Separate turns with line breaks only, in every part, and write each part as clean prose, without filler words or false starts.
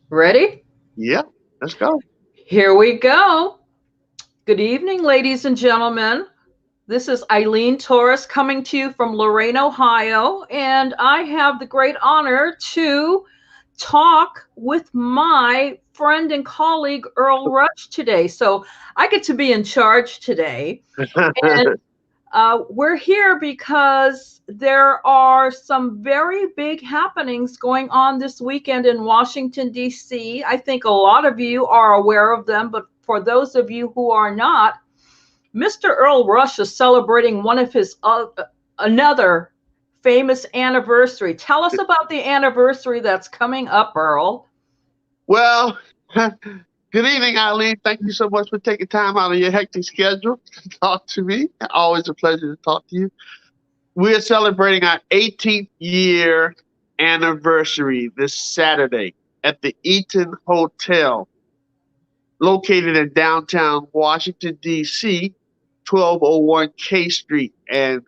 Ready?
Yeah, let's go.
Here we go. Good evening, ladies and gentlemen. This is Eileen Torres coming to you from Lorain, Ohio, and I have the great honor to talk with my friend and colleague Earl Rush today. So I get to be in charge today. And we're here because there are some very big happenings going on this weekend in Washington, D.C. I think a lot of you are aware of them, but for those of you who are not, Mr. Earl Rush is celebrating one of his another famous anniversary. Tell us about the anniversary that's coming up, Earl.
Well, good evening, Eileen. Thank you so much for taking time out of your hectic schedule to talk to me. Always a pleasure to talk to you. We're celebrating our 18th year anniversary this Saturday at the Eaton Hotel, located in downtown Washington, D.C., 1201 K Street. And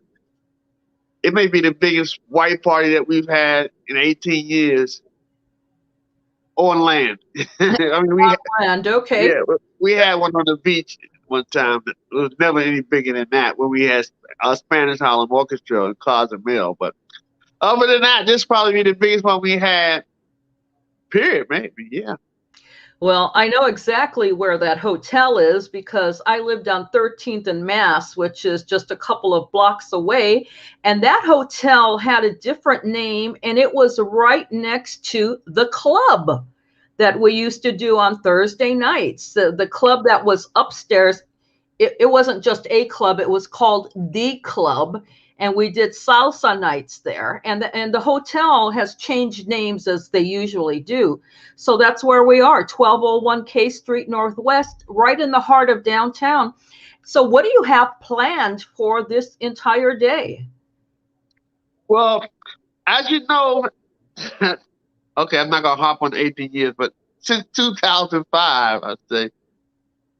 it may be the biggest white party that we've had in 18 years on land. I mean,
And okay.
yeah, we had one on the beach one time. It was never any bigger than that when we had a Spanish Harlem Orchestra in Cozumel. But other than that, this probably be the biggest one we had. Period, maybe. Yeah.
Well, I know exactly where that hotel is because I lived on 13th and Mass, which is just a couple of blocks away. And that hotel had a different name, and it was right next to the club that we used to do on Thursday nights. The club that was upstairs, it wasn't just a club, it was called the club. And we did salsa nights there. And the hotel has changed names as they usually do. So that's where we are, 1201 K Street Northwest, right in the heart of downtown. So what do you have planned for this entire day?
Well, as you know, okay, I'm not gonna hop on 18 years, but since 2005, I'd say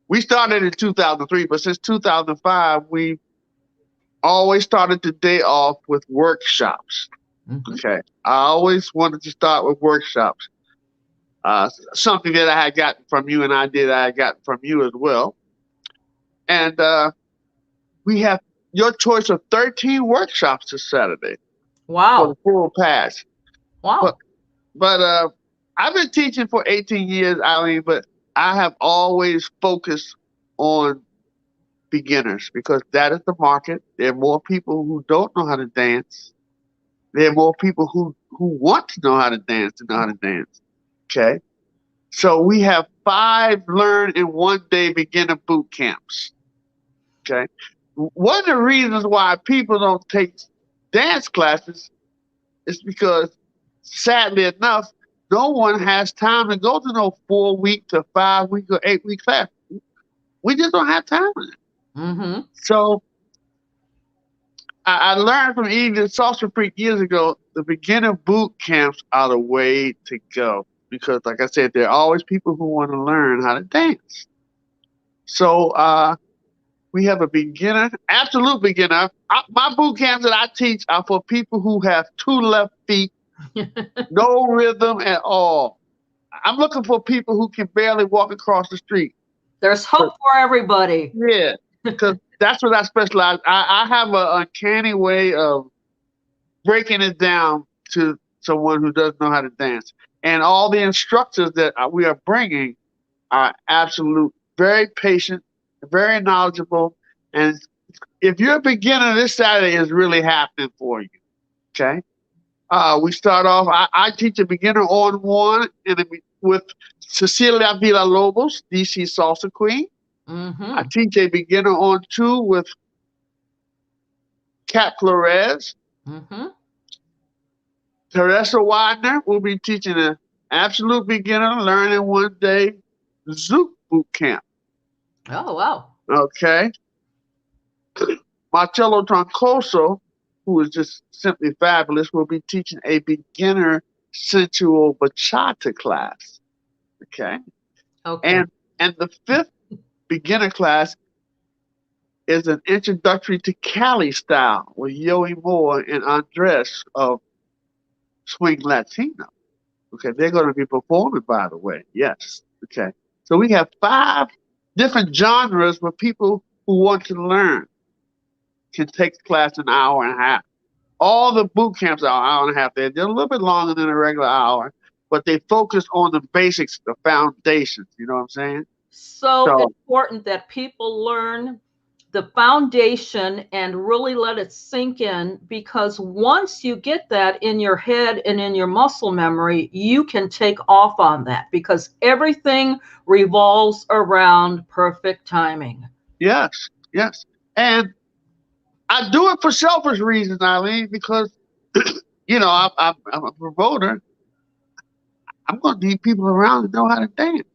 we started in 2003, but since 2005, we always started the day off with workshops.
Mm-hmm.
Okay, I always wanted to start with workshops. Something that I had gotten from you, and I had gotten from you as well. And we have your choice of 13 workshops this Saturday for the
Wow.
full pass. But
Wow.
but I've been teaching for 18 years, Eileen, but I have always focused on beginners because that is the market. There are more people who don't know how to dance. There are more people who want to know how to dance to know how to dance. Okay. So we have 5 learn in one day beginner boot camps. Okay. One of the reasons why people don't take dance classes is because, sadly enough, no one has time to go to no 4 week to 5 week or 8 week class. We just don't have time for it.
Mm-hmm.
So I learned from eating the salsa freak years ago. The beginner boot camps are the way to go because, like I said, there are always people who want to learn how to dance. So we have a beginner, absolute beginner. My boot camps that I teach are for people who have 2 left feet, no rhythm at all. I'm looking for people who can barely walk across the street.
There's hope for everybody.
Yeah, because that's what I specialize. I have an uncanny way of breaking it down to someone who doesn't know how to dance. And all the instructors that we are bringing are absolute, very patient, very knowledgeable. And if you're a beginner, this Saturday is really happening for you. Okay. We start off. I teach a beginner on one, and with Cecilia Villalobos, DC Salsa Queen. I
Mm-hmm.
teach a beginner on two with Kat Flores.
Mm-hmm.
Teresa Widener will be teaching an absolute beginner learning one day Zouk boot camp.
Oh, wow.
Okay. Marcello Troncoso, who is just simply fabulous, will be teaching a beginner sensual bachata class. Okay.
Okay.
And the fifth beginner class is an introductory to Cali style with Yoey Moore and Andres of Swing Latino. Okay, they're going to be performing, by the way. Yes. Okay. So we have 5 different genres where people who want to learn can take the class an hour and a half. All the boot camps are an hour and a half. They're a little bit longer than a regular hour, but they focus on the basics, the foundations. You know what I'm saying?
So
So
important that people learn the foundation and really let it sink in, because once you get that in your head and in your muscle memory, you can take off on that because everything revolves around perfect timing.
yes, yes, and I do it for selfish reasons, Eileen, because I'm a promoter. I'm going to need people around to know how to dance.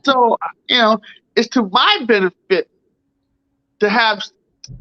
So it's to my benefit to have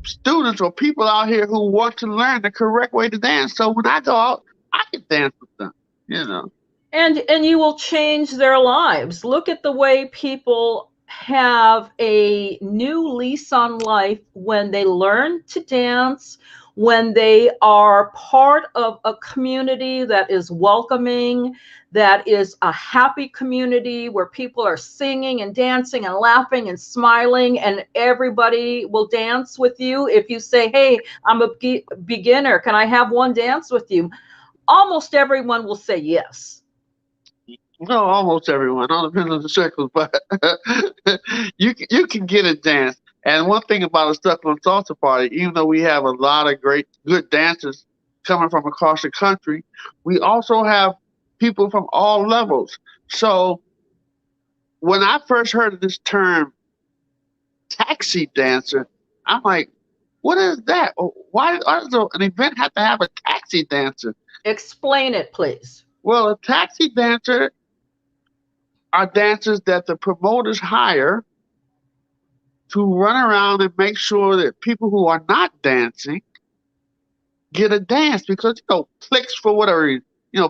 students or people out here who want to learn the correct way to dance. So when I go out, I can dance with them. You know.
And you will change their lives. Look at the way people have a new lease on life when they learn to dance, when they are part of a community that is welcoming, that is a happy community where people are singing and dancing and laughing and smiling, and everybody will dance with you. If you say, hey, I'm a beginner, can I have one dance with you? Almost everyone will say yes.
No, almost everyone. All depends on the circles, but you can get a dance. And one thing about a Stuckonsalsa party, even though we have a lot of good dancers coming from across the country, we also have people from all levels. So when I first heard of this term, taxi dancer, I'm like, what is that? Why does an event have to have a taxi dancer?
Explain it, please.
Well, a taxi dancer are dancers that the promoters hire to run around and make sure that people who are not dancing get a dance because, clicks for whatever reason.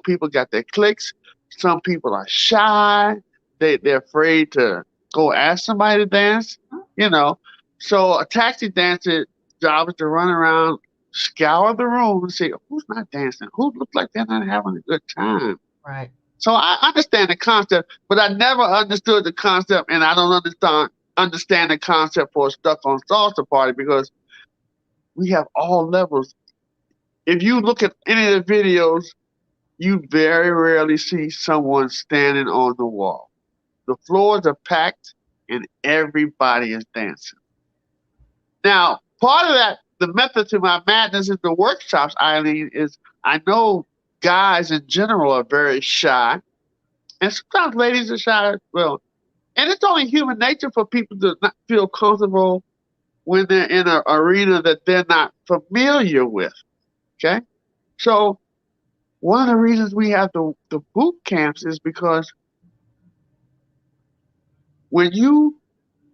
People got their clicks. Some people are shy. They're afraid to go ask somebody to dance, you know. So a taxi dancer job is to run around, scour the room and say, who's not dancing? Who looks like they're not having a good time?
Right.
So I understand the concept, but I never understood the concept, and I don't understand the concept for a Stuckonsalsa party because we have all levels. If you look at any of the videos, you very rarely see someone standing on the wall. The floors are packed, and everybody is dancing. Now, part of that, the method to my madness in the workshops, Eileen, is I know guys in general are very shy. And sometimes ladies are shy as well. And it's only human nature for people to not feel comfortable when they're in an arena that they're not familiar with. Okay? So one of the reasons we have the boot camps is because when you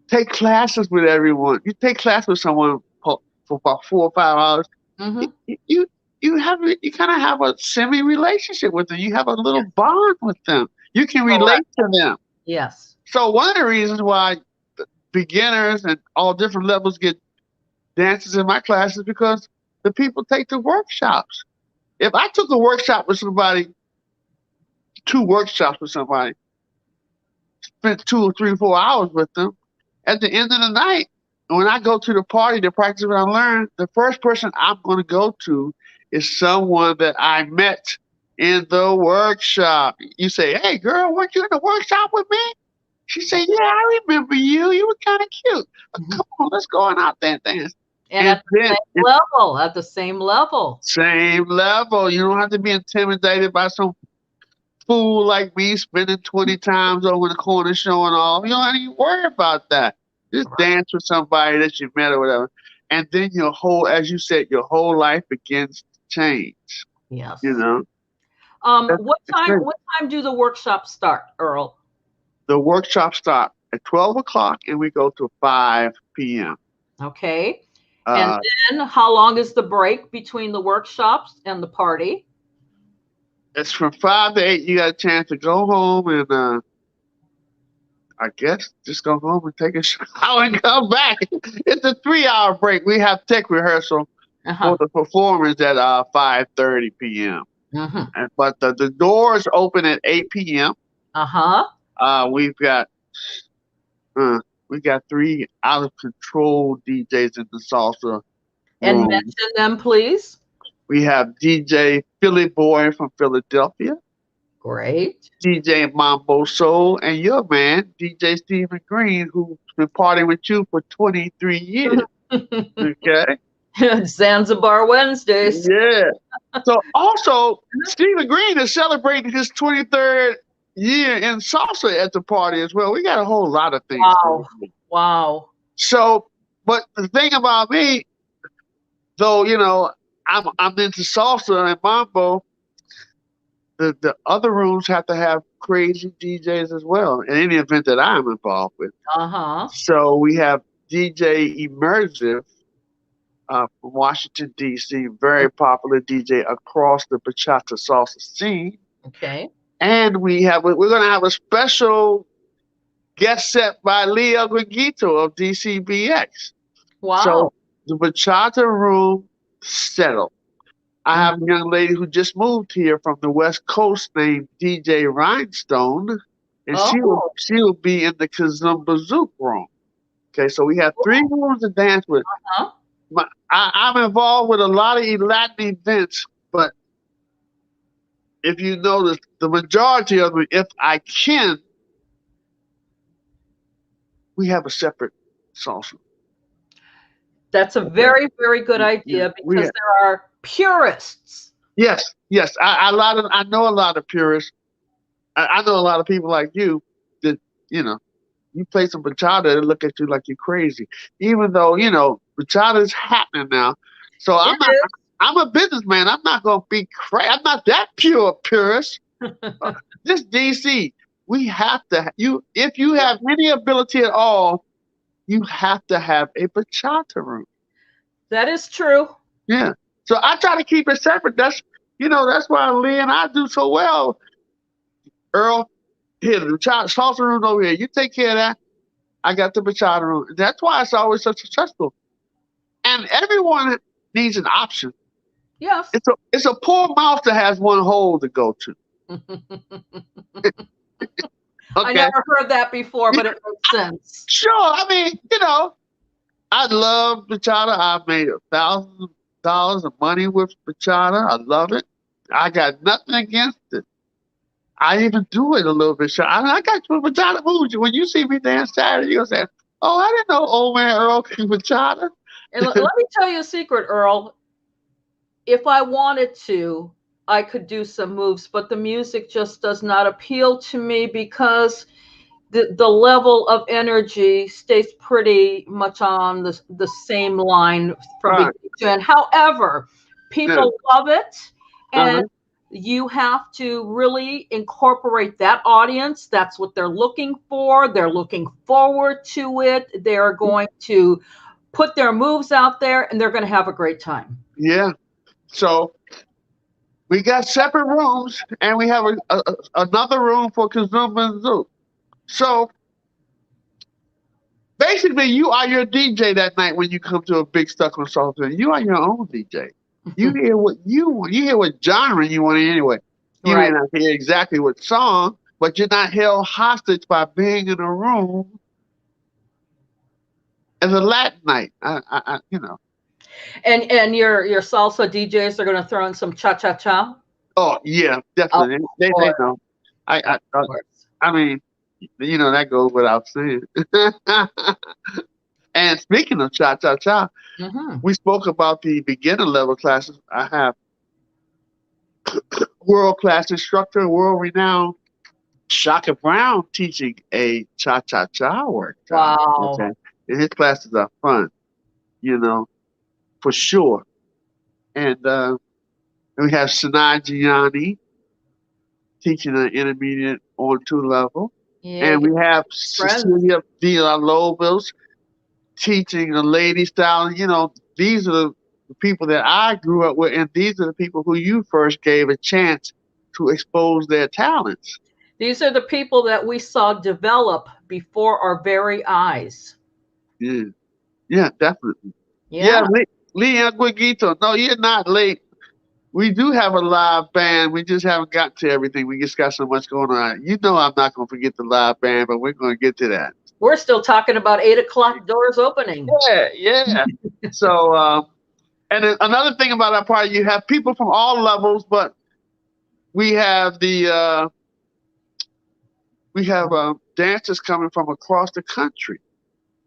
take classes with everyone, you take class with someone for about 4 or 5 hours,
Mm-hmm.
you kind of have a semi relationship with them. You have a little bond with them. You can relate to them.
Yes.
So one of the reasons why beginners and all different levels get dances in my class is because the people take the workshops. If I took a workshop with somebody, 2 workshops with somebody, spent 2 or 3 or 4 hours with them, at the end of the night, when I go to the party to practice what I learned, the first person I'm going to go to is someone that I met in the workshop. You say, hey, girl, weren't you in the workshop with me? She said, yeah, I remember you. You were kind of cute. Come on, let's go on out there and dance.
And at the same level, at the same level.
Same level. You don't have to be intimidated by some fool like me spending 20 times over the corner showing off. You don't have to even worry about that. Just dance with somebody that you met or whatever. And then as you said, your whole life begins to change.
Yes.
What
time do the workshops start, Earl?
The workshops start at 12 o'clock and we go to 5 p.m.
Okay. And then how long is the break between the workshops and the party?
It's from 5 to 8. You got a chance to go home and I guess just go home and take a shower and come back. It's a 3-hour break. We have tech rehearsal for the performance at 5:30 p.m.
Mm-hmm.
But the doors open at 8 p.m.
Uh-huh.
We've got we got three out of control DJs in the salsa
And
room.
mention them, please.
We have DJ Philly Boy from Philadelphia,
Great.
DJ Mambo Soul, and your man, DJ Stephen Green, who's been partying with you for 23 years. Okay?
Zanzibar Wednesdays.
Yeah. So also, Stephen Green is celebrating his 23rd year in salsa at the party as well. We got a whole lot of things.
Wow. Wow.
So, but the thing about me, though, I'm into salsa and mambo. The other rooms have to have crazy DJs as well in any event that I'm involved with.
Uh-huh.
So we have DJ Immersive from Washington, D.C., very popular DJ across the bachata salsa scene.
Okay.
And we're going to have a special guest set by Leo Guiguito of DCBX.
Wow.
So the bachata room settled. I have a young lady who just moved here from the West Coast named DJ Rhinestone, and she will be in the Kazumba Zouk room. Okay, so we have three rooms to dance with.
Uh-huh.
I'm involved with a lot of Latin events, but if you notice, the majority of them, if I can, we have a separate salsa.
That's a very, very good idea because there are purists.
Yes. I know a lot of purists. I know a lot of people like you that, you play some bachata, they look at you like you're crazy. Even though, bachata is happening now. So I'm a businessman. I'm not going to be crazy. I'm not that purist. Just DC. We have to, if you have any ability at all, you have to have a bachata room.
That is true.
Yeah. So I try to keep it separate. That's why Lee and I do so well. Earl, here, the salsa room over here. You take care of that. I got the bachata room. That's why it's always so successful. And everyone needs an option.
Yes.
It's a poor mouth that has one hole to go to.
Okay. I never heard that before, but it makes sense.
Sure. I mean, I love bachata. I've made $1,000 of money with bachata. I love it. I got nothing against it. I even do it a little bit. I got you a bachata moves. When you see me dance Saturday, you'll say, "Oh, I didn't know old man Earl can bachata."
And let me tell you a secret, Earl. If I wanted to, I could do some moves, but the music just does not appeal to me because the level of energy stays pretty much on the same line from beginning to end. However, people love it, and you have to really incorporate that audience. That's what they're looking for. They're looking forward to it. They're going to put their moves out there, and they're going to have a great time.
Yeah. So we got separate rooms, and we have another room for Kazumba and Zouk. So basically, you are your DJ that night when you come to a big Stuckonsalsa. You are your own DJ. You hear what you want. You hear what genre you want anyway. You may not hear exactly what song, but you're not held hostage by being in a room as a Latin night.
And your salsa DJs are going to throw in some cha-cha-cha?
Oh, yeah, definitely. They know. I mean, that goes without saying. And speaking of cha-cha-cha, we spoke about the beginner level classes. I have world-class instructor, world-renowned Shaka Brown teaching a cha-cha-cha workshop.
Wow.
Okay? And his classes are fun, for sure. And we have Sinai Gianni teaching an intermediate on 2 level. Yeah, and we have Cecilia Villalobos teaching the lady style. These are the people that I grew up with, and these are the people who you first gave a chance to expose their talents.
These are the people that we saw develop before our very eyes.
Yeah, definitely. Yeah, Leon Guiguito. No, you're not late. We do have a live band. We just haven't gotten to everything. We just got so much going on. You know, I'm not going to forget the live band, but we're going to get to that.
We're still talking about 8 o'clock doors opening.
Yeah, yeah. So, and then another thing about our party, you have people from all levels, but we have dancers coming from across the country.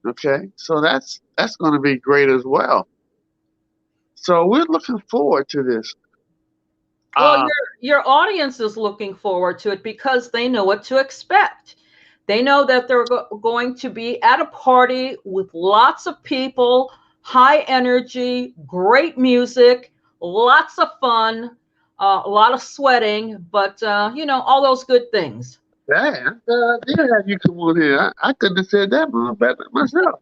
Okay, so that's going to be great as well. So we're looking forward to this.
Well, your audience is looking forward to it because they know what to expect. They know that they're going to be at a party with lots of people, high energy, great music, lots of fun, a lot of sweating, but all those good things.
Yeah, did have you come on here. I couldn't have said that more better myself.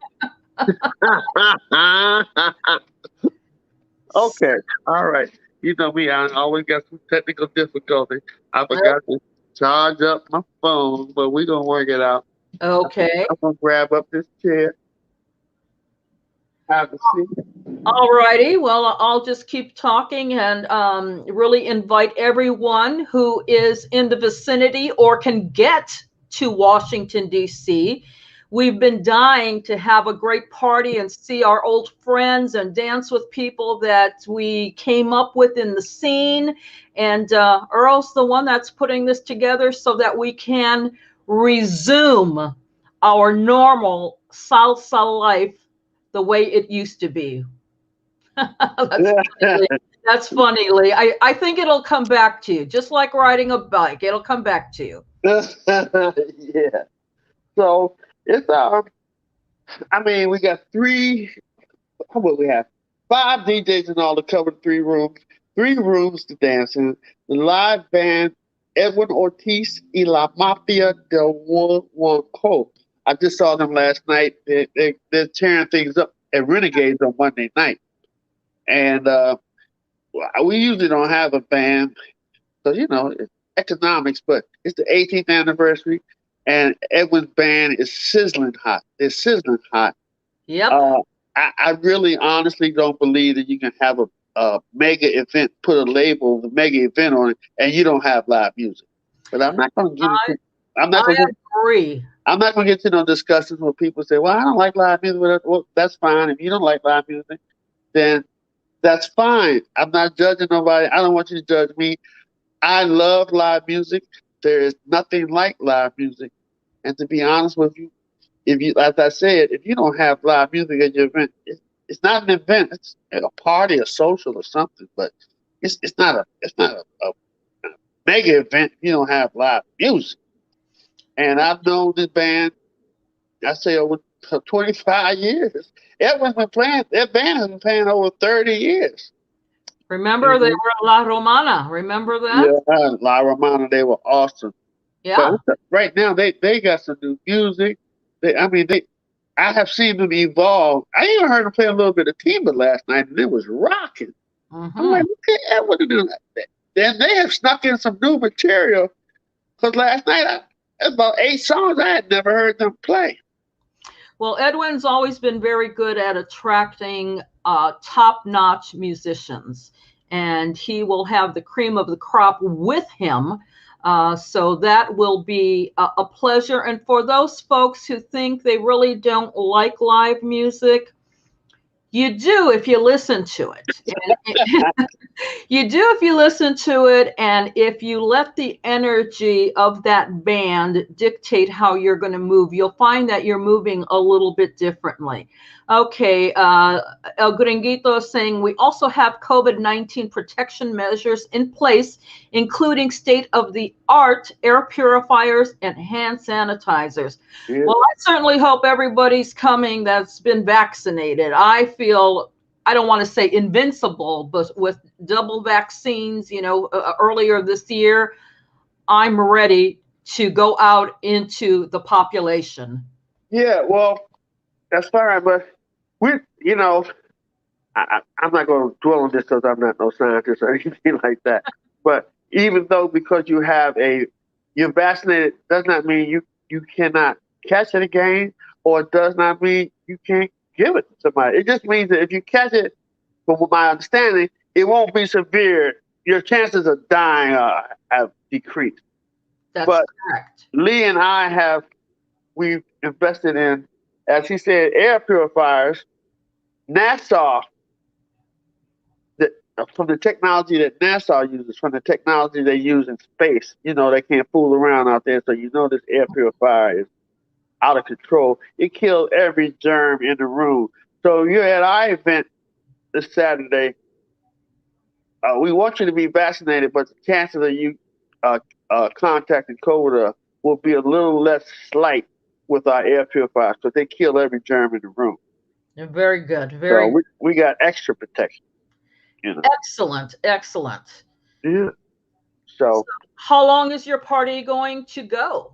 Okay, all right. You know me, I always got some technical difficulty. I forgot to charge up my phone, but we're going to work it out.
Okay.
I'm going to grab up this chair. Have a seat.
All righty. Well, I'll just keep talking and really invite everyone who is in the vicinity or can get to Washington, D.C. We've been dying to have a great party and see our old friends and dance with people that we came up with in the scene. And Earl's the one that's putting this together so that we can resume our normal salsa life the way it used to be. That's funny, Lee. I think it'll come back to you, just like riding a bike. It'll come back to you.
Yeah. So it's I mean, we got how about we have 5 DJs in all to cover 3 rooms to dance in. The live band, Edwin Ortiz y La Mafia del Huanco. I just saw them last night. They're tearing things up at Renegades on Monday night. And we usually don't have a band, so it's economics. But it's the 18th anniversary, and Edwin's band is sizzling hot. They're sizzling hot.
Yep.
I really, honestly don't believe that you can have a mega event, put a label, the mega event on it, and you don't have live music. But I'm not going to get. I
agree.
I'm not going to get to no discussions where people say, "Well, I don't like live music." Well, that's fine. If you don't like live music, then that's fine. I'm not judging nobody. I don't want you to judge me. I love live music. There is nothing like live music. And to be honest with you, as I said, if you don't have live music at your event, it's not an event. It's a party, a social, or something. But it's not a mega event if you don't have live music. And I've known this band, I say, over 25 years. Edwin's been playing. That band has been playing over 30 years.
Remember, they were La Romana. Remember that?
Yeah, La Romana. They were awesome.
Yeah.
But right now, they got some new music. I have seen them evolve. I even heard them play a little bit of Timba last night, and it was rocking.
Mm-hmm.
I'm like, look at Edwin doing that. Then they have snuck in some new material. Because last night, about 8 songs I had never heard them play.
Well, Edwin's always been very good at attracting top-notch musicians, and he will have the cream of the crop with him. So that will be a pleasure. And for those folks who think they really don't like live music, you do if you listen to it. You do if you listen to it, and if you let the energy of that band dictate how you're going to move, you'll find that you're moving a little bit differently. Okay, El Gringuito is saying we also have COVID-19 protection measures in place, including state-of-the-art air purifiers and hand sanitizers. Yeah. Well, I certainly hope everybody's coming that's been vaccinated. I feel, I don't want to say invincible, but with double vaccines, earlier this year, I'm ready to go out into the population.
Yeah, well, that's fine, but I'm not going to dwell on this because I'm not no scientist or anything like that. But even though because you're vaccinated, does not mean you cannot catch it again, or it does not mean you can't give it to somebody. It just means that if you catch it, from my understanding, it won't be severe your chances of dying have decreased.
That's
But
correct.
Lee and I we've invested in, as he said, air purifiers. NASA, the, from the technology that NASA uses, from the technology they use in space, they can't fool around out there. So this air purifier is out of control. It kills every germ in the room. So you're at our event this Saturday. We want you to be vaccinated, but the chances of you uh, contacting COVID will be a little less slight with our air purifiers because they kill every germ in the room.
Very good.
So
Very
we got extra protection.
excellent. Excellent.
Yeah.
So
So
how long is your party going to go?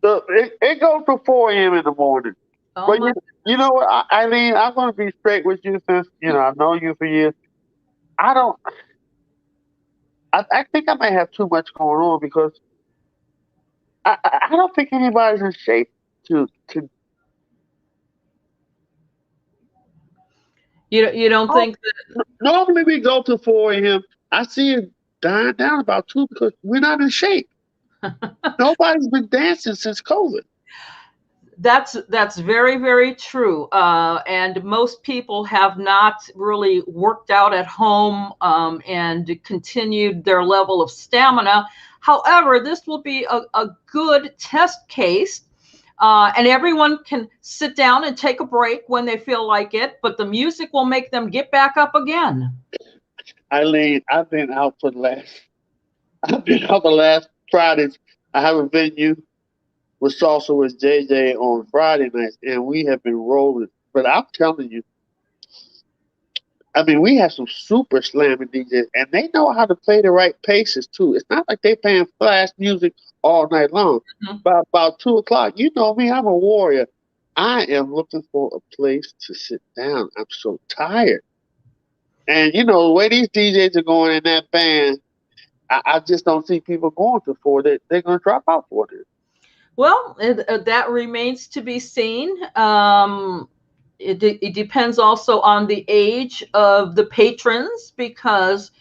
it goes to 4 a.m. in the morning.
Oh
But
my.
you know what, Eileen, I'm going to be straight with you since I've known you for years. I don't. I think I may have too much going on because I don't think anybody's in shape to.
You don't think
Normally we go to 4 a.m. I see it dying down about 2 because we're not in shape.
that
Nobody's been dancing since COVID.
that's very, very true. And most people have not really worked out at home and continued their level of stamina. However, this will be a good test case. And everyone can sit down and take a break when they feel like it, but the music will make them get back up again.
Eileen, I've been out the last Fridays. I have a venue with salsa with JJ on Friday nights, and we have been rolling. But I'm telling you, I mean, we have some super slamming DJs, and they know how to play the right paces too. It's not like they playing flash music all night long.
Mhm.
By about 2 o'clock, you know me, I'm a warrior. I am looking for a place to sit down. I'm so tired. And the way these DJs are going in that band, I just don't see people going to 4. They're going to drop out for this.
Well, that remains to be seen. It depends also on the age of the patrons because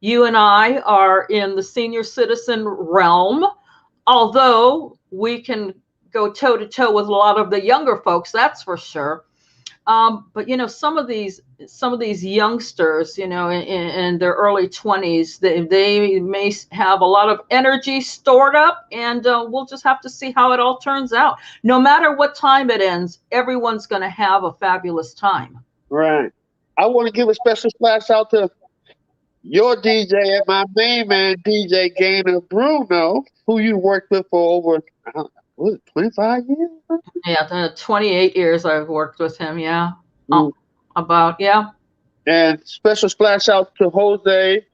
you and I are in the senior citizen realm, although we can go toe to toe with a lot of the younger folks, that's for sure. But some of these youngsters, in their early 20s, they may have a lot of energy stored up, and we'll just have to see how it all turns out. No matter what time it ends, everyone's going to have a fabulous time.
Right. I want to give a special shout out to your DJ and my main man, DJ Gainer Bruno, who you worked with for over, what, 25 years?
Yeah, 28 years I've worked with him. Yeah.
Mm.
About, yeah.
And special splash out to Jose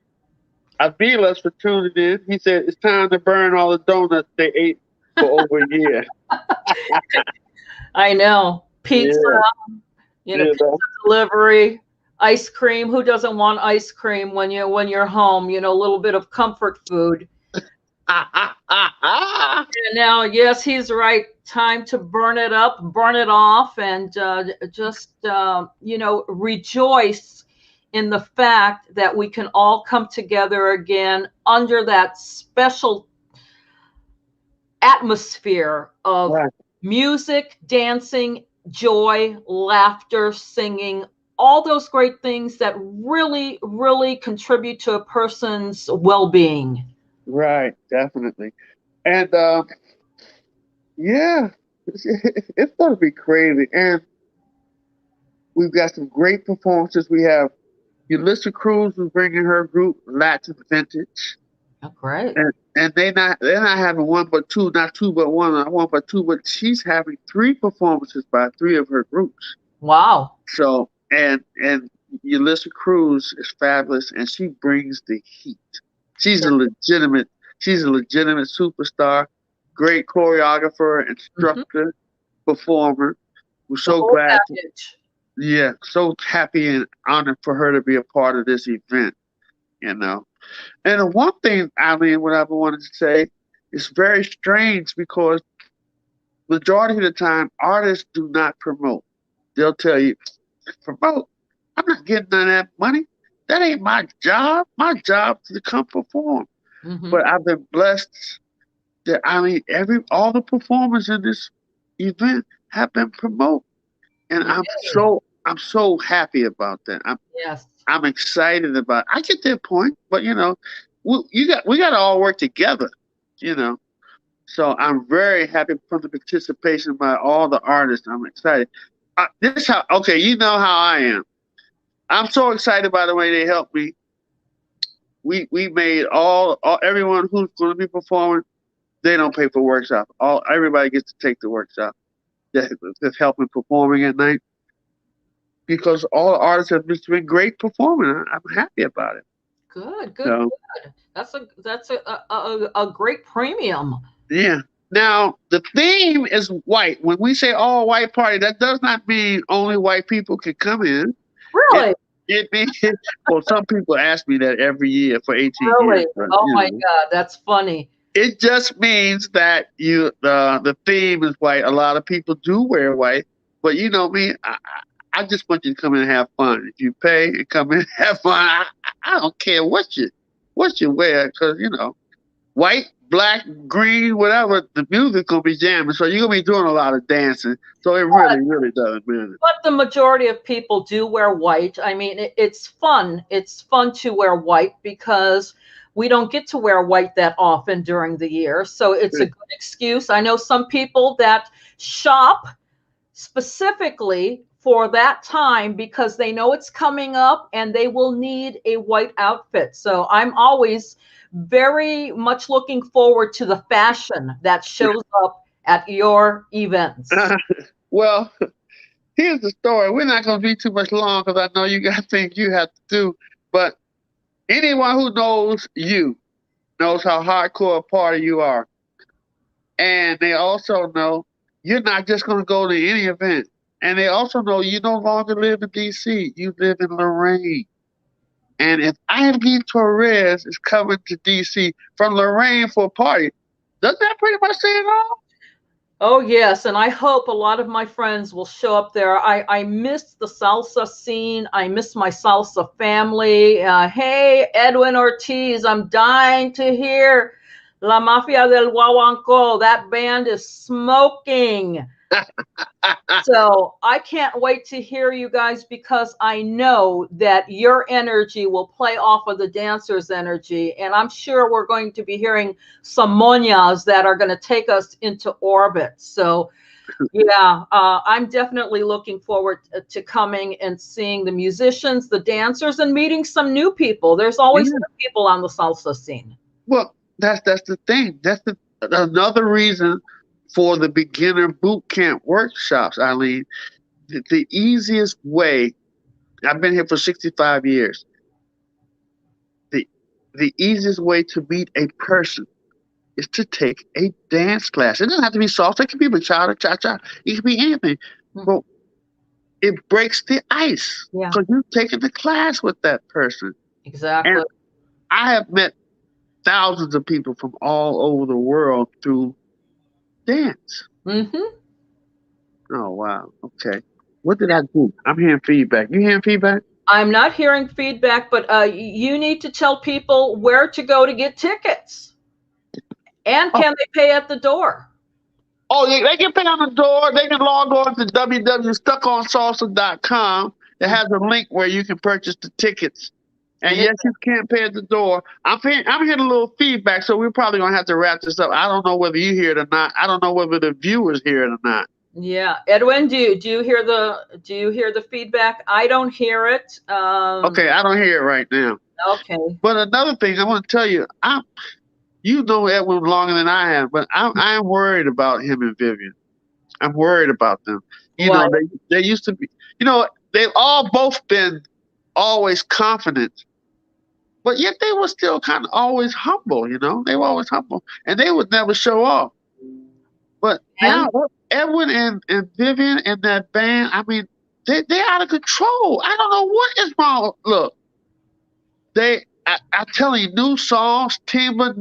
Avilas for tuning in. He said it's time to burn all the donuts they ate for over a year.
I know. Pizza,
Yeah.
pizza delivery, ice cream. Who doesn't want ice cream when you're home? A little bit of comfort food. And now, yes, he's right. Time to burn it up, burn it off, and just rejoice in the fact that we can all come together again under that special atmosphere of
Right.
music, dancing, joy, laughter, singing, all those great things that really, really contribute to a person's well-being.
Right, definitely. And yeah, it's going to be crazy. And we've got some great performances. We have Yulissa Cruz who's bringing her group Latin Vintage.
Oh, great.
And they're not having one but two, not two but one, not one but two, but she's having 3 performances by 3 of her groups.
Wow.
So and Yulissa Cruz is fabulous, and she brings the heat. She's a legitimate superstar, great choreographer, instructor, performer. We're so glad. So happy and honored for her to be a part of this event. And one thing, Eileen, what I wanted to say, is very strange because majority of the time artists do not promote. They'll tell you, promote. I'm not getting none of that money. That ain't my job. My job is to come perform.
Mm-hmm.
But I've been blessed that all the performers in this event have been promoted, and I'm so happy about that.
Yes.
I'm excited about it. I get that point, but we got to all work together, you know. So I'm very happy for the participation by all the artists. I'm excited. Okay, you know how I am. I'm so excited by the way they helped me. We made all everyone who's going to be performing. They don't pay for workshop. Everybody gets to take the workshop that's helping performing at night, because all the artists have just been great performing. I'm happy about it.
Good, good,
So
good. That's a great premium.
yeah. Now the theme is white. When we say all white party, that does not mean only white people can come in.
Really?
It means, well, some people ask me that every year for 18
Really?
years. But,
Oh my God, that's funny.
it just means that the theme is white. A lot of people do wear white, but you know me, I just want you to come in and have fun. If you pay and come in and have fun, I don't care what you wear, because white, black, green, whatever, the music gonna be jamming. So you're gonna be doing a lot of dancing. So it really doesn't matter.
But the majority of people do wear white. I mean, it's fun. It's fun to wear white because we don't get to wear white that often during the year. So it's a good excuse. I know some people that shop specifically for that time because they know it's coming up and they will need a white outfit. So I'm always very much looking forward to the fashion that shows up at your events.
Well, here's the story. We're not going to be too much long because I know you got things you have to do. But anyone who knows you knows how hardcore a party you are. And they also know you're not just going to go to any event. And they also know you no longer live in D.C. You live in Lorraine. And if Eileen Torres is coming to D.C. from Lorraine for a party, doesn't that pretty much say it all?
Oh, yes. And I hope a lot of my friends will show up there. I miss the salsa scene. I miss my salsa family. Hey, Edwin Ortiz, I'm dying to hear La Mafia del Guaguancó. That band is smoking. So I can't wait to hear you guys because I know that your energy will play off of the dancers' energy. And I'm sure we're going to be hearing some moñas that are going to take us into orbit. So, yeah, I'm definitely looking forward to coming and seeing the musicians, the dancers, and meeting some new people. There's always new people on the salsa scene.
Well, that's the thing. That's another reason for the beginner boot camp workshops, Eileen. The easiest way, I've been here for 65 years. The easiest way to meet a person is to take a dance class. It doesn't have to be salsa. It can be bachata, cha-cha. It can be anything. But it breaks the ice because you're taking the class with that person.
Exactly.
And I have met thousands of people from all over the world through dance.
Mm-hmm.
Oh, wow. Okay. What did I do? I'm hearing feedback. You hearing feedback?
I'm not hearing feedback, but you need to tell people where to go to get tickets. And can they pay at the door?
Oh, they can pay on the door. They can log on to www.stuckonsalsa.com. It has a link where you can purchase the tickets. And yes, you can pay at the door. I'm hearing a little feedback, so we're probably gonna have to wrap this up. I don't know whether you hear it or not. I don't know whether the viewers hear it or not.
Yeah, Edwin, do you hear the feedback? I don't hear it.
Okay, I don't hear it right now.
Okay.
But another thing I want to tell you, you know Edwin longer than I have, but I'm worried about him and Vivian. I'm worried about them. You know, they used to be. You know, they've all both been always confident. But yet they were still kind of always humble, you know? They were always humble. And they would never show off. But now Edwin and Vivian and that band, I mean, they're out of control. I don't know what is wrong. Look, I'm telling you, new songs, Timba,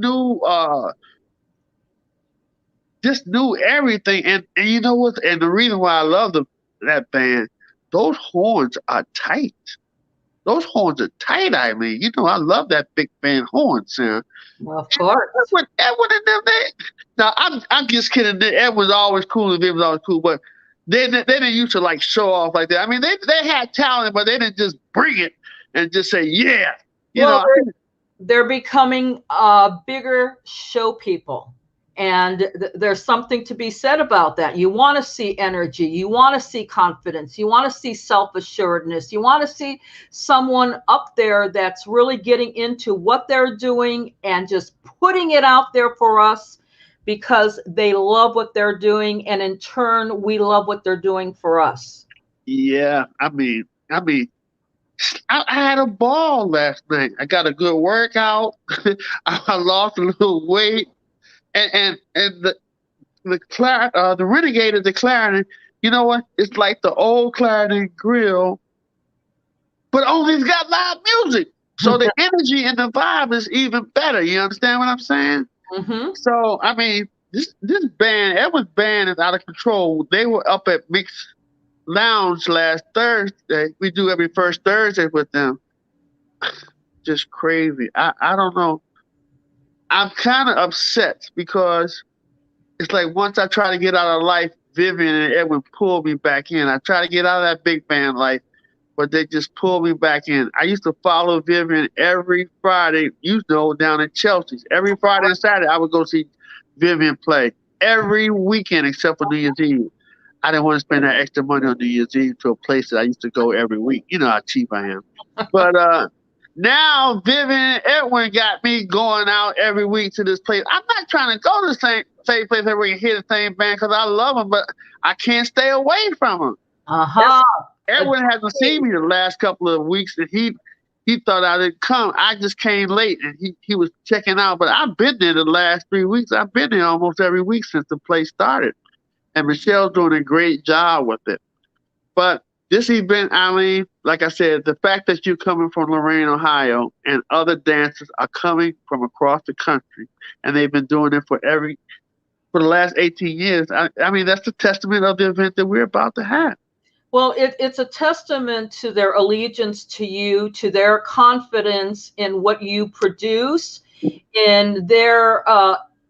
just knew everything. And you know what? And the reason why I love that band, those horns are tight. those horns are tight, Eileen. You know, I love that big band horn sound.
Well, of course.
Edwin and them, now I'm just kidding. Edwin's always cool and Viv was always cool, but they didn't used to like show off like that. I mean, they had talent, but they didn't just bring it and just say, yeah. You
well,
know,
they're becoming bigger show people. And there's something to be said about that. You want to see energy. You want to see confidence. You want to see self-assuredness. You want to see someone up there that's really getting into what they're doing and just putting it out there for us because they love what they're doing. And in turn, we love what they're doing for us.
Yeah. I mean, I had a ball last night. I got a good workout. I lost a little weight. And the Renegade is the Clarendon. You know what? It's like the old Clarendon Grill, but only it's got live music. So the energy and the vibe is even better. You understand what I'm saying?
Mm-hmm.
So I mean, this band, Edwin's band, is out of control. They were up at Mix Lounge last Thursday. We do every first Thursday with them. Just crazy. I don't know. I'm kind of upset because it's like once I try to get out of life, Vivian and Edwin pulled me back in. I try to get out of that big band life, but they just pulled me back in. I used to follow Vivian every Friday, down at Chelsea's. Every Friday and Saturday, I would go see Vivian play. Every weekend except for New Year's Eve. I didn't want to spend that extra money on New Year's Eve to a place that I used to go every week. You know how cheap I am. But now Vivian and Edwin got me going out every week to this place. I'm not trying to go to the same place every week and hear the same band because I love them, but I can't stay away from them.
Uh-huh.
Edwin hasn't seen me the last couple of weeks, and he thought I didn't come. I just came late, and he was checking out. But I've been there the last 3 weeks. I've been there almost every week since the place started, and Michelle's doing a great job with it. But this event, Eileen, like I said, the fact that you're coming from Lorain, Ohio, and other dancers are coming from across the country, and they've been doing it for the last 18 years. I mean, that's the testament of the event that we're about to have.
Well, it's a testament to their allegiance to you, to their confidence in what you produce, in their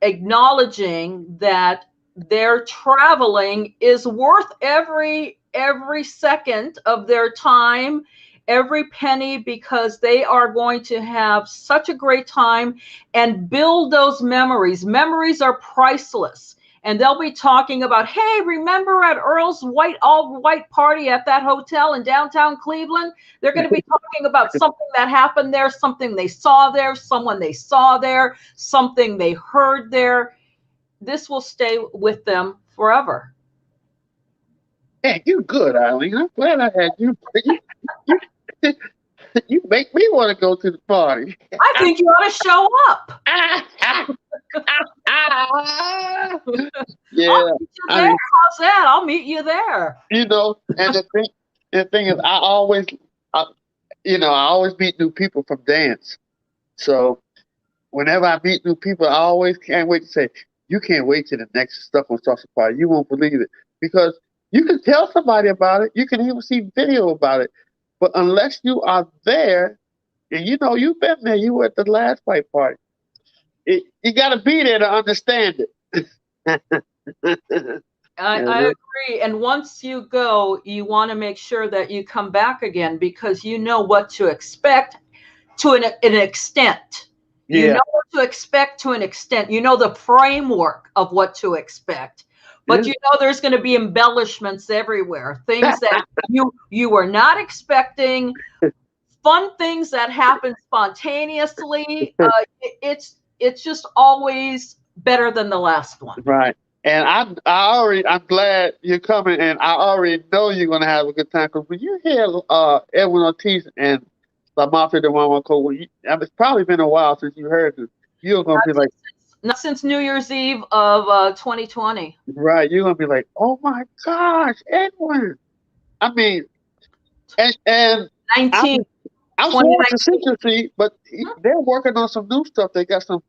acknowledging that their traveling is worth every second of their time, every penny, because they are going to have such a great time and build those memories. Memories are priceless. And they'll be talking about, hey, remember at Earl's all white party at that hotel in downtown Cleveland? They're going to be talking about something that happened there, something they saw there, someone they saw there, something they heard there. This will stay with them forever.
Hey, you're good, Eileen. I'm glad I had you. You make me want to go to the party.
I think you ought to show up.
Yeah.
How's that? I'll meet you there.
And the thing is, I always meet new people from dance. So whenever I meet new people, I always can't wait to say, you can't wait till the next Stuckonsalsa party. You won't believe it. Because you can tell somebody about it. You can even see video about it. But unless you are there, and you've been there, you were at the last white party. You got to be there to understand it.
I agree. And once you go, you want to make sure that you come back again because you know what to expect to an extent.
Yeah.
You know what to expect to an extent. You know the framework of what to expect. But you know there's going to be embellishments everywhere, things that you were not expecting, fun things that happen spontaneously. It's just always better than the last one.
Right. And I'm glad you're coming, and I already know you're going to have a good time. Because when you hear Edwin Ortiz and La Mafia de Guamaco, it's probably been a while since you heard them. You're going to be like,
not since New Year's Eve of 2020.
Right. You're going to be like, oh my gosh, Edwin. I mean, and
19.
I'm sworn to secrecy, but they're working on some new stuff. They got some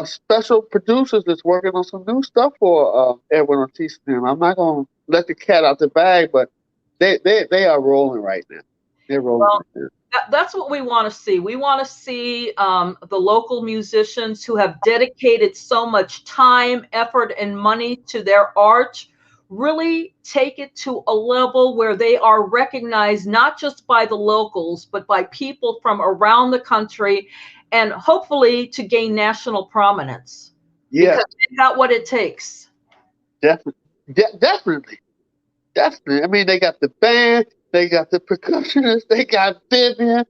special producers that's working on some new stuff for Edwin Ortiz. I'm not going to let the cat out the bag, but they are rolling right now. They're rolling right now.
That's what we want to see. We want to see the local musicians who have dedicated so much time, effort, and money to their art really take it to a level where they are recognized not just by the locals, but by people from around the country, and hopefully to gain national prominence
Yeah,
because they got what it takes.
definitely, definitely, definitely. I mean, they got the band, they got the percussionists, they got Vivian,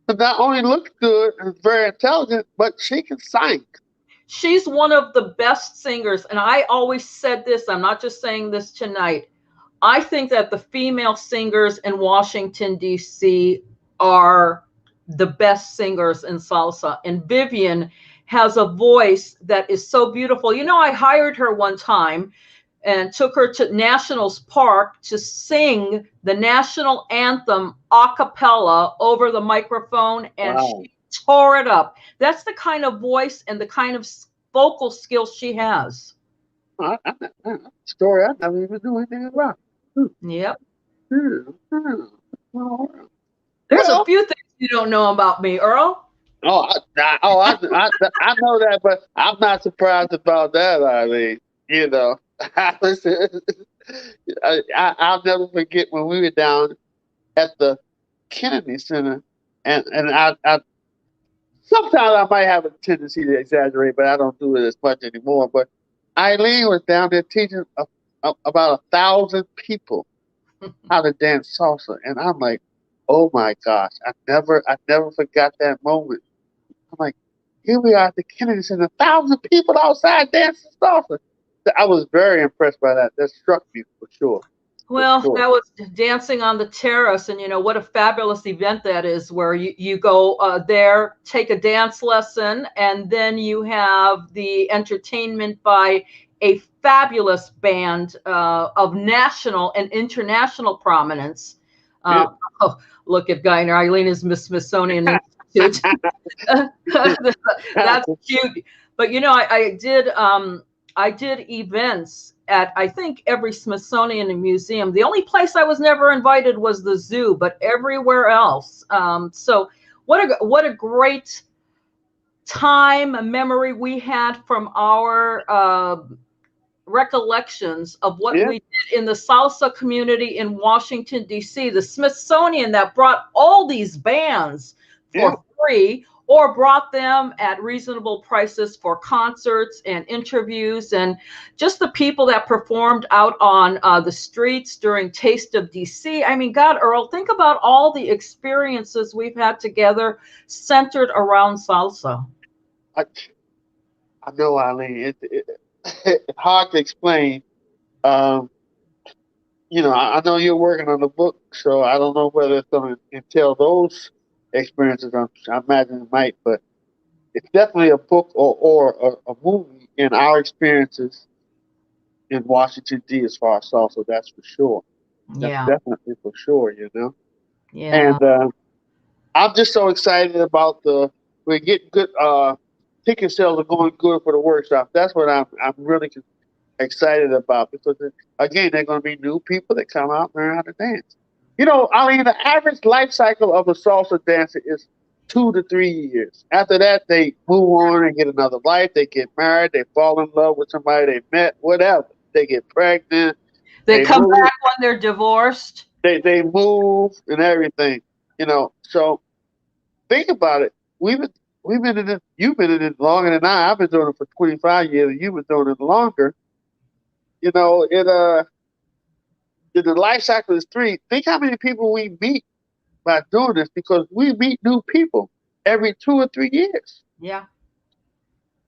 who not only looks good and very intelligent, but she can sing.
She's one of the best singers. And I always said this, I'm not just saying this tonight. I think that the female singers in Washington, D.C. are the best singers in salsa. And Vivian has a voice that is so beautiful. You know, I hired her one time and took her to Nationals Park to sing the national anthem a cappella over the microphone, and
Wow.
she tore it up. That's the kind of voice and the kind of vocal skills she has.
Story I never even knew anything about. Hmm,
Yep.
hmm, hmm. Well,
There's a few things you don't know about me, Earl.
I know that, but I'm not surprised about that. I mean, you know, I'll never forget when we were down at the Kennedy Center, and I sometimes I might have a tendency to exaggerate, but I don't do it as much anymore. But Eileen was down there teaching about 1,000 people how to dance salsa, and I'm like, oh my gosh, I never forgot that moment. I'm like, here we are at the Kennedy Center, 1,000 people outside dancing salsa. I was very impressed by that. That struck me for sure. For
Well,
sure.
that was dancing on the terrace, and you know what a fabulous event that is, where you go there, take a dance lesson, and then you have the entertainment by a fabulous band of national and international prominence.
Yeah.
Uh, oh, look at Geiner. Eileen is Miss Smithsonian Institute. That's cute. But you know, I did events at I think every Smithsonian museum. The only place I was never invited was the zoo, but everywhere else. So what a great time, a memory we had from our recollections of what
Yeah.
we did in the salsa community in Washington, D.C. The Smithsonian that brought all these bands
Yeah.
for free or brought them at reasonable prices for concerts and interviews, and just the people that performed out on the streets during Taste of DC. I mean, God, Earl, think about all the experiences we've had together centered around salsa.
I, I know, Eileen. It's hard to explain. Um, I know you're working on the book, so I don't know whether it's going to entail those experiences. I imagine it might, but it's definitely a book or a movie in our experiences in Washington D. as far as salsa. That's for sure. That's
Yeah,
definitely for sure.
yeah.
And I'm just so excited about we're getting good. Ticket sales are going good for the workshop. That's what I'm really excited about because again, they're going to be new people that come out and learn how to dance. I mean, the average life cycle of a salsa dancer is 2 to 3 years. After that, they move on and get another life. They get married. They fall in love with somebody they met. Whatever. They get pregnant.
They
They
come
move.
back when they're divorced.
They move and everything. So think about it. We've been in it. You've been in it longer than I. I've been doing it for 25 years, and you've been doing it longer. It the life cycle is three. Think how many people we meet by doing this because we meet new people every 2 or 3 years,
Yeah.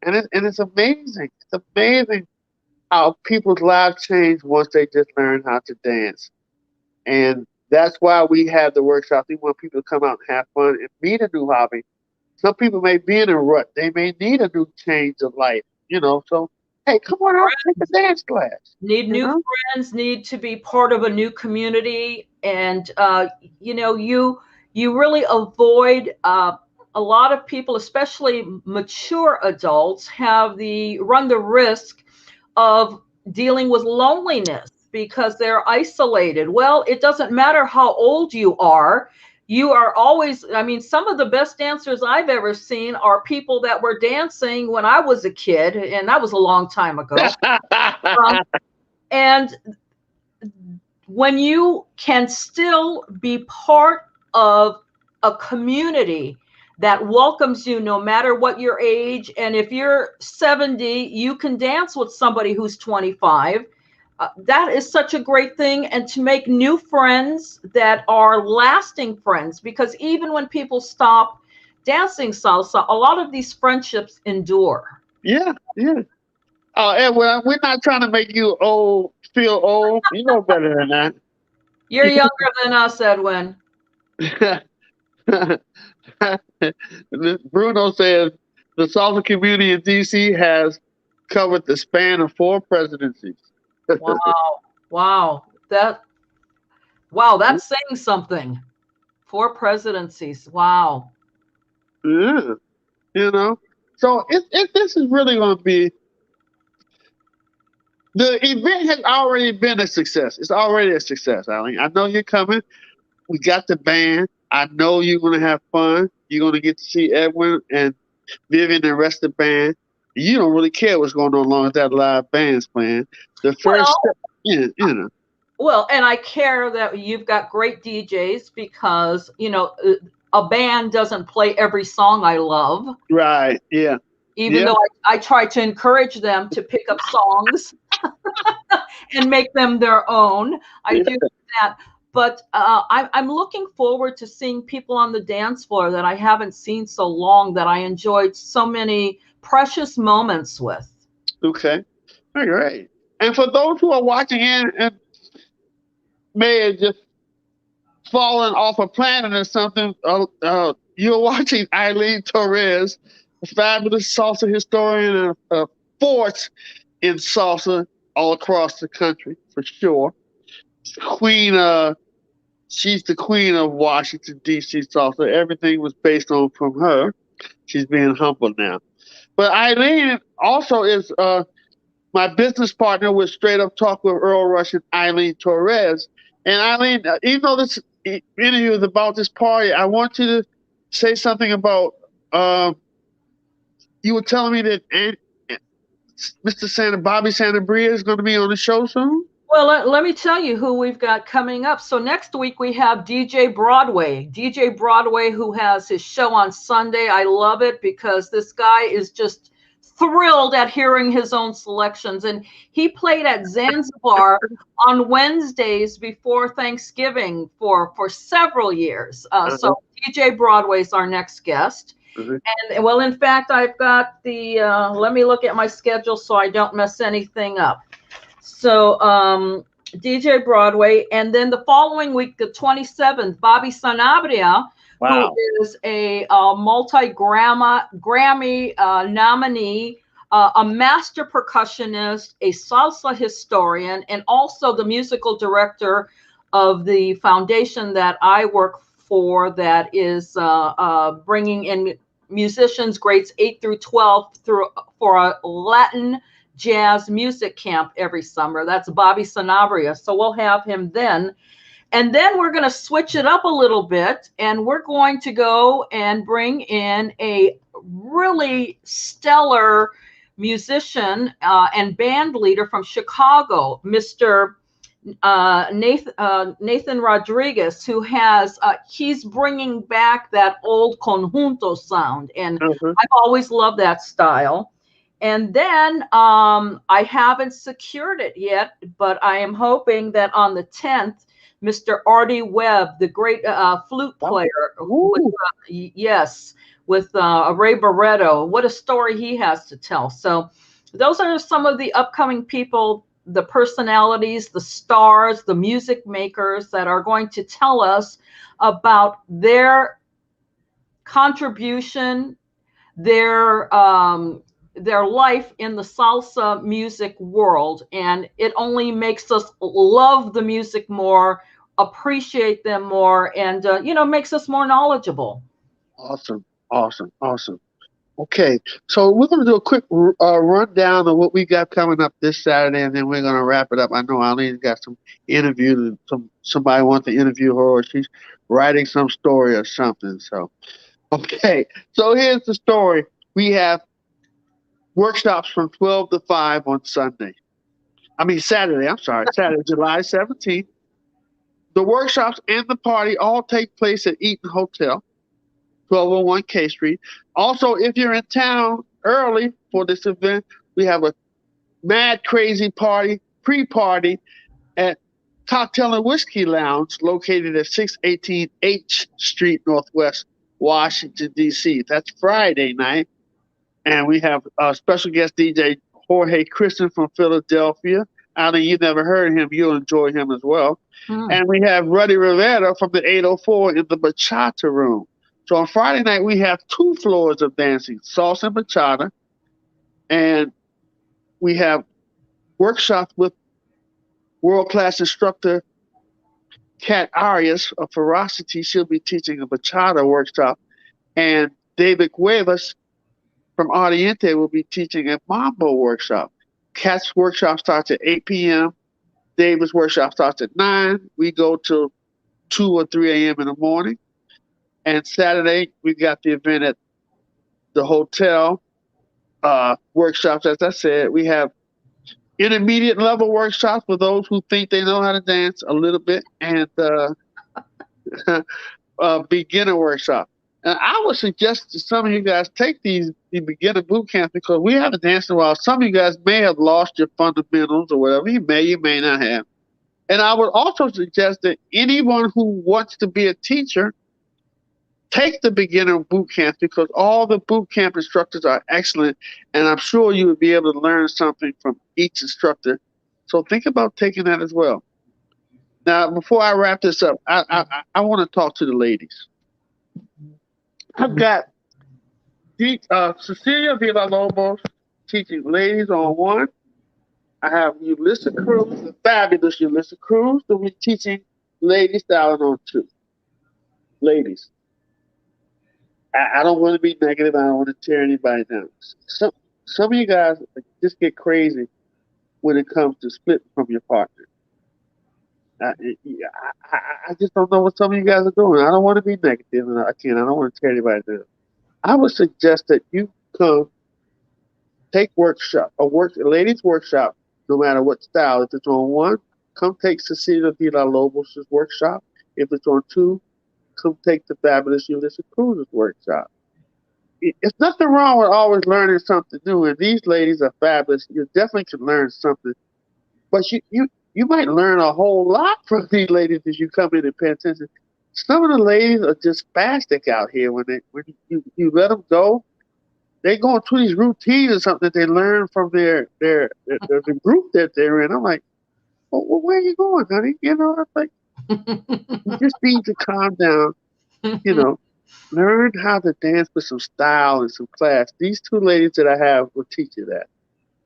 and it's amazing. It's amazing how people's lives change once they just learn how to dance, and that's why we have the workshop. We want people to come out and have fun and meet a new hobby. Some people may be in a rut. They may need a new change of life. So, hey, come on out and take a dance class.
Need
You
new
know?
friends, need to be part of a new community, and you really avoid a lot of people, especially mature adults, have the run the risk of dealing with loneliness because they're isolated. Well, it doesn't matter how old you are. you are always, I mean, some of the best dancers I've ever seen are people that were dancing when I was a kid, and that was a long time ago. Um, and when you can still be part of a community that welcomes you no matter what your age, and if you're 70, you can dance with somebody who's 25. That is such a great thing, and to make new friends that are lasting friends, because even when people stop dancing salsa, a lot of these friendships endure.
Yeah, yeah. Oh, Edwin, we're not trying to make you old, feel old. You know better than that.
You're younger than us, Edwin.
Bruno says the salsa community in DC has covered the span of 4 presidencies.
Wow. Wow. That's saying something. 4 presidencies. Wow.
Yeah, you know. So this is really going to be, the event has already been a success. It's already a success, Eileen. I know you're coming. We got the band. I know you're going to have fun. You're going to get to see Edwin and Vivian and the rest of the band. You don't really care what's going on along with that live band's playing. The first
Well,
step, you know.
well, and I care that you've got great DJs, because, a band doesn't play every song I love,
Right. Yeah.
even
Yeah.
though I try to encourage them to pick up songs and make them their own. I
Yeah.
do that. But I'm looking forward to seeing people on the dance floor that I haven't seen so long, that I enjoyed so many precious moments with.
Okay. All right. And for those who are watching in and may have just fallen off a planet or something, you're watching Eileen Torres, a fabulous salsa historian and a force in salsa all across the country, for sure. Queen, she's the queen of Washington, D.C. salsa. Everything was based on from her. She's being humble now. But Eileen also is my business partner with Straight Up Talk with Earl Rush and Eileen Torres. And Eileen, even though this interview is about this party, I want you to say something about. You were telling me that Bobby Santabria is going to be on the show soon.
Well, let me tell you who we've got coming up. So next week we have DJ Broadway. DJ Broadway, who has his show on Sunday. I love it because this guy is just thrilled at hearing his own selections. And he played at Zanzibar on Wednesdays before Thanksgiving for several years. So DJ Broadway is our next guest. And well, in fact, I've got the, let me look at my schedule so I don't mess anything up. So DJ Broadway, and then the following week, the 27th, Bobby Sanabria, who is a multi-Grammy nominee, a master percussionist, a salsa historian, and also the musical director of the foundation that I work for, that is bringing in musicians grades 8 through 12 for a Latin jazz music camp every summer. That's Bobby Sanabria. So we'll have him then. And then we're going to switch it up a little bit, and we're going to go and bring in a really stellar musician and band leader from Chicago, Mr. Nathan Rodriguez, who has, he's bringing back that old conjunto sound. And I've always loved that style. And then I haven't secured it yet, but I am hoping that on the 10th, Mr. Artie Webb, the great flute player, with Ray Barretto, what a story he has to tell. So those are some of the upcoming people, the personalities, the stars, the music makers that are going to tell us about their contribution, their life in the salsa music world. And it only makes us love the music more, appreciate them more, and makes us more knowledgeable.
Awesome. Okay, so we're going to do a quick rundown of what we got coming up this Saturday, and then we're going to wrap it up. I know Eileen's got some interviews, somebody wants to interview her, or she's writing some story or something. So, okay. So here's the story. We have workshops from 12 to 5 on Sunday. I mean, Saturday. I'm sorry. Saturday, July 17th. The workshops and the party all take place at Eaton Hotel, 1201 K Street. Also, if you're in town early for this event, we have a mad crazy party, pre-party at Cocktail and Whiskey Lounge located at 618 H Street Northwest, Washington, D.C. That's Friday night. And we have a special guest DJ, Jorge Christian from Philadelphia. I know you never heard him. You'll enjoy him as well.
Hmm.
And we have Ruddy Rivera from the 804 in the bachata room. So on Friday night, we have 2 floors of dancing, salsa and bachata. And we have workshops with world-class instructor Kat Arias of Ferocity. She'll be teaching a bachata workshop. And David Cuevas from Ardiente will be teaching a mambo workshop. Kat's workshop starts at 8 p.m. David's workshop starts at 9. We go till 2 or 3 a.m. in the morning. And Saturday, we got the event at the hotel workshops. As I said, we have intermediate level workshops for those who think they know how to dance a little bit, and beginner workshop. And I would suggest to some of you guys take the beginner boot camp because we haven't danced in a while. Some of you guys may have lost your fundamentals or whatever. You may not have. And I would also suggest that anyone who wants to be a teacher take the beginner boot camp because all the boot camp instructors are excellent, and I'm sure you would be able to learn something from each instructor. So think about taking that as well. Now, before I wrap this up, I want to talk to the ladies. I've got Cecilia Villalobos teaching ladies on one. I have Ulissa Cruz, the fabulous Ulissa Cruz, who will be teaching ladies styling on 2. Ladies. I don't want to be negative. I don't want to tear anybody down. Some of you guys just get crazy when it comes to splitting from your partner. I, I just don't know what some of you guys are doing. I don't want to be negative, and I don't want to tear anybody down. I would suggest that you come take a ladies workshop, no matter what style. If it's on 1, come take Cecilia Villalobos' workshop. If it's on 2, come take the fabulous Ulysses Cruz's workshop. It's nothing wrong with always learning something new, and these ladies are fabulous. You definitely can learn something, but you might learn a whole lot from these ladies if you come in and pay attention. Some of the ladies are just spastic out here. When you let them go, they go into these routines or something that they learn from the group that they're in. I'm like, well, where are you going, honey? I'm like, you just need to calm down. You know, learn how to dance with some style and some class. These 2 ladies that I have will teach you that.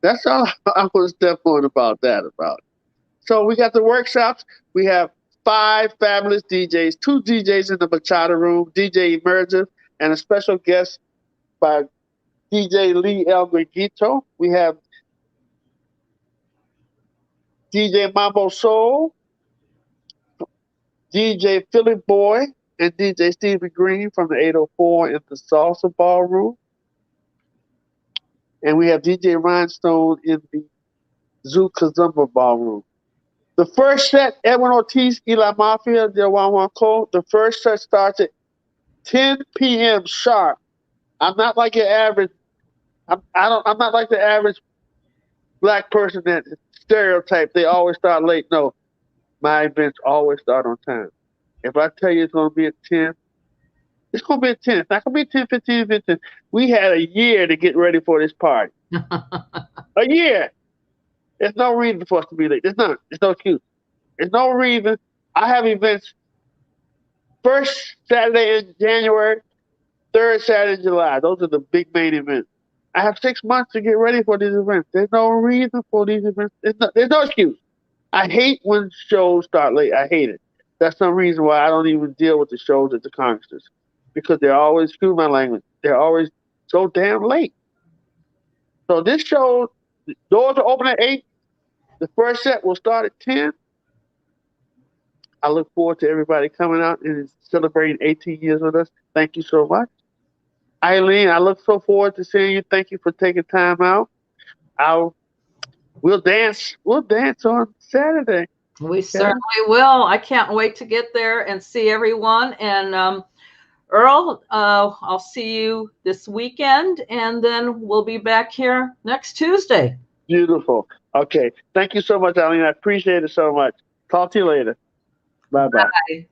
That's all I was step on about that. So we got the workshops. We have 5 fabulous DJs, 2 DJs in the bachata room, DJ Emergent, and a special guest by DJ Lee El Griguito. We have DJ Mambo Soul, DJ Philly Boy, and DJ Stephen Green from the 804 in the Salsa Ballroom. And we have DJ Rhinestone in the Zoo Kazumba Ballroom. The first set, Edwin Ortiz y La Mafia de Huahuaco, the first set starts at 10 p.m. sharp. I'm not like your average. I'm not like the average black person that stereotype. They always start late. No, my events always start on time. If I tell you it's going to be at 10, it's going to be at 10. It's not going to be 10, 15, 15. We had a year to get ready for this party. A year. There's no reason for us to be late. There's none. There's no excuse. There's no reason. I have events first Saturday in January, third Saturday in July. Those are the big main events. I have 6 months to get ready for these events. There's no reason for these events. There's no excuse. I hate when shows start late. I hate it. That's some reason why I don't even deal with the shows at the congresses. Because they're always, excuse my language, they're always so damn late. So this show, the doors are open at 8. The first set will start at 10. I look forward to everybody coming out and celebrating 18 years with us. Thank you so much. Eileen, I look so forward to seeing you. Thank you for taking time out. I'll We'll dance. We'll dance on Saturday.
We certainly will. I can't wait to get there and see everyone. And Earl, I'll see you this weekend, and then we'll be back here next Tuesday.
Beautiful. Okay. Thank you so much, Eileen. I appreciate it so much. Talk to you later. Bye-bye.
Bye.